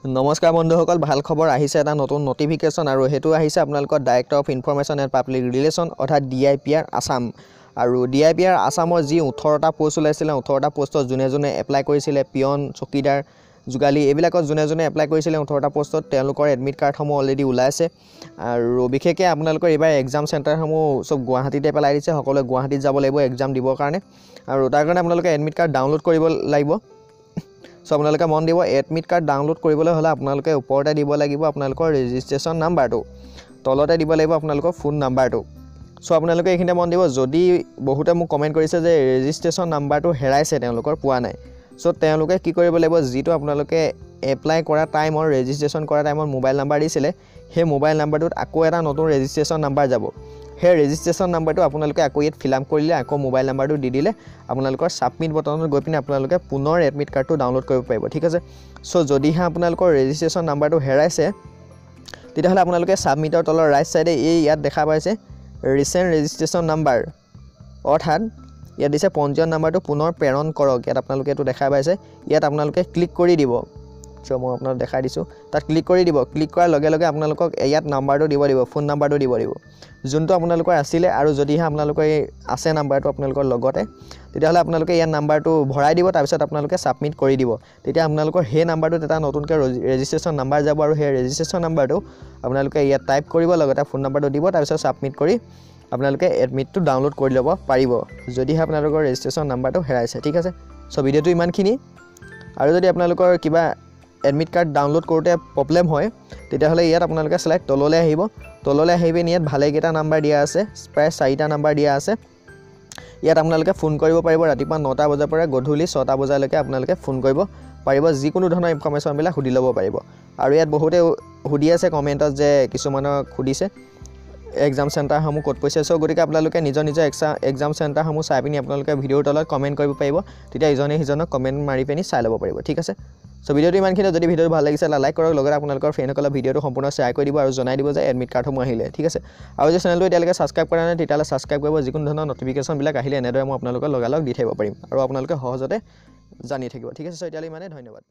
নমস্কাৰ বন্ধুসকল, ভাল খবৰ আহিছে। এটা নতুন নটিফিকেশ্যন আৰু হেতু আহিছে আপোনালোকৰ director of information and public relation অৰ্থাৎ DIPR আসাম। আৰু DIPR আসামৰ যি 18টা পোষ্ট ওলাইছিলে, 18টা পোষ্টত যোনে যোনে এপ্লাই কৰিছিলে, পিয়ন, চকীদাৰ, যোগালী এইবিলাকত যোনে যোনে এপ্লাই কৰিছিলে 18টা পোষ্টত তেওঁলোকৰ এডমিট কাৰ্ডসমূহ অলৰেডি ওলাইছে। আৰু বিশেষকৈ আপোনালোকৰ এইবাৰ এক্সাম চেণ্টাৰসমূহ চব গুৱাহাটীতে পেলাই দিছে। সকলোৱে গুৱাহাটীত যাব লাগিব এক্সাম দিবৰ কাৰণে। আৰু তাৰ কাৰণে আপোনালোকে এডমিট কাৰ্ড ডাউনলোড কৰিব লাগিব। সো আপোনালোকে মন দিব, এডমিট কাৰ্ড ডাউনলোড কৰিবলৈ হ'লে আপোনালোকে ওপৰতে দিব লাগিব আপোনালোকৰ ৰেজিষ্ট্ৰেশ্যন নাম্বাৰটো, তলতে দিব লাগিব আপোনালোকৰ ফোন নাম্বাৰটো। সো আপোনালোকে এইখিনিতে মন দিব, যদি বহুতে মোক কমেণ্ট কৰিছে যে ৰেজিষ্ট্ৰেশ্যন নাম্বাৰটো হেৰাইছে, তেওঁলোকৰ পোৱা নাই। সো তেওঁলোকে কি কৰিব লাগিব, যিটো আপোনালোকে এপ্লাই কৰা টাইমৰ ৰেজিষ্ট্ৰেশ্যন কৰা টাইমত মোবাইল নাম্বাৰ দিছিলে, সেই মোবাইল নাম্বাৰটোত আকৌ এটা নতুন ৰেজিষ্ট্ৰেশ্যন নাম্বাৰ যাব। সেই ৰেজিষ্ট্ৰেশ্যন নাম্বাৰটো আপোনালোকে আকৌ ইয়াত ফিল আপ কৰিলে, আকৌ মোবাইল নাম্বাৰটো দি দিলে আপোনালোকৰ ছাবমিট বটনত গৈ পিনে আপোনালোকে পুনৰ এডমিট কাৰ্ডটো ডাউনলোড কৰিব পাৰিব। ঠিক আছে। সো যদিহে আপোনালোকৰ ৰেজিষ্ট্ৰেশ্যন নাম্বাৰটো হেৰাইছে, তেতিয়াহ'লে আপোনালোকে ছাবমিটৰ তলৰ ৰাইট ছাইডে ইয়াত দেখা পাইছে ৰিচেণ্ট ৰেজিষ্ট্ৰেশ্যন নাম্বাৰ, অৰ্থাৎ ইয়াত দিছে পঞ্জীয়ন নাম্বাৰটো পুনৰ প্ৰেৰণ কৰক। ইয়াত আপোনালোকে এইটো দেখা পাইছে, ইয়াত আপোনালোকে ক্লিক কৰি দিব। চ' মই আপোনালোকক দেখাই দিছোঁ, তাত ক্লিক কৰি দিব। ক্লিক কৰাৰ লগে লগে আপোনালোকক ইয়াত নাম্বাৰটো দিব দিব, ফোন নাম্বাৰটো দিব দিব, যোনটো আপোনালোকৰ আছিলে। আৰু যদিহে আপোনালোকৰ এই আছে নাম্বাৰটো আপোনালোকৰ লগতে, তেতিয়াহ'লে আপোনালোকে ইয়াত নাম্বাৰটো ভৰাই দিব, তাৰপিছত আপোনালোকে ছাবমিট কৰি দিব। তেতিয়া আপোনালোকৰ সেই নাম্বাৰটোত এটা নতুনকৈ ৰেজিষ্ট্ৰেশ্যন নাম্বাৰ যাব, আৰু সেই ৰেজিষ্ট্ৰেশ্যন নাম্বাৰটো আপোনালোকে ইয়াত টাইপ কৰিব, লগতে ফোন নাম্বাৰটো দিব, তাৰপিছত ছাবমিট কৰি আপোনালোকে এডমিটটো ডাউনলোড কৰি ল'ব পাৰিব, যদিহে আপোনালোকৰ ৰেজিষ্ট্ৰেশ্যন নাম্বাৰটো হেৰাইছে। ঠিক আছে। চ' ভিডিঅ'টো ইমানখিনি। আৰু যদি আপোনালোকৰ কিবা এডমিট কাৰ্ড ডাউনলোড কৰোঁতে প্ৰব্লেম হয়, তেতিয়াহ'লে ইয়াত আপোনালোকে শ্লাইড তললৈ আহিব। তললৈ আহি পিনি ইয়াত ভালেকেইটা নাম্বাৰ দিয়া আছে, প্ৰায় 4টা নাম্বাৰ দিয়া আছে। ইয়াত আপোনালোকে ফোন কৰিব পাৰিব। ৰাতিপুৱা 9টা বজাৰ পৰা গধূলি 6টা বজালৈকে আপোনালোকে ফোন কৰিব পাৰিব, যিকোনো ধৰণৰ ইনফৰমেশ্যনবিলাক সুধি ল'ব পাৰিব। আৰু ইয়াত বহুতে সুধি আছে কমেণ্টত যে কিছুমানক সুধিছে এক্সাম চেণ্টাৰসমূহ ক'ত পৰিছে। চ' গতিকে আপোনালোকে নিজৰ এক্সাম চেণ্টাৰসমূহ চাই পিনি আপোনালোকে ভিডিঅ'ৰ তলত কমেণ্ট কৰিব পাৰিব, তেতিয়া ইজনে সিজনক কমেণ্ট মাৰি পিনি চাই ল'ব পাৰিব। ঠিক আছে। চ' ভিডিঅ'টো ইমানখিনি। যদি ভিডিঅ'টো ভাল লাগিছে লাইক কৰক, লগতে আপোনালোকৰ ফ্ৰেণ্ডসকলক ভিডিঅ'টো সম্পূৰ্ণ শ্বেয়াৰ কৰি দিব আৰু জনাই দিব যে এডমিট কাৰ্ডসমূহ আহিলে। ঠিক আছে। আৰু যদি চেনেলটো এতিয়ালৈকে ছাবস্ক্ৰাইব কৰা নাই, তেতিয়াহ'লে ছাবস্ক্ৰাইব কৰিব। যিকোনো ধৰণৰ নটিফিকেশ্যনবিলাক আহিলে এনেদৰে মই আপোনালোকক লগালগ দি থাকিব পাৰিম আৰু আপোনালোকে সহজতে জানি থাকিব। ঠিক আছে। চ' এতিয়ালৈ ইমানেই, ধন্যবাদ।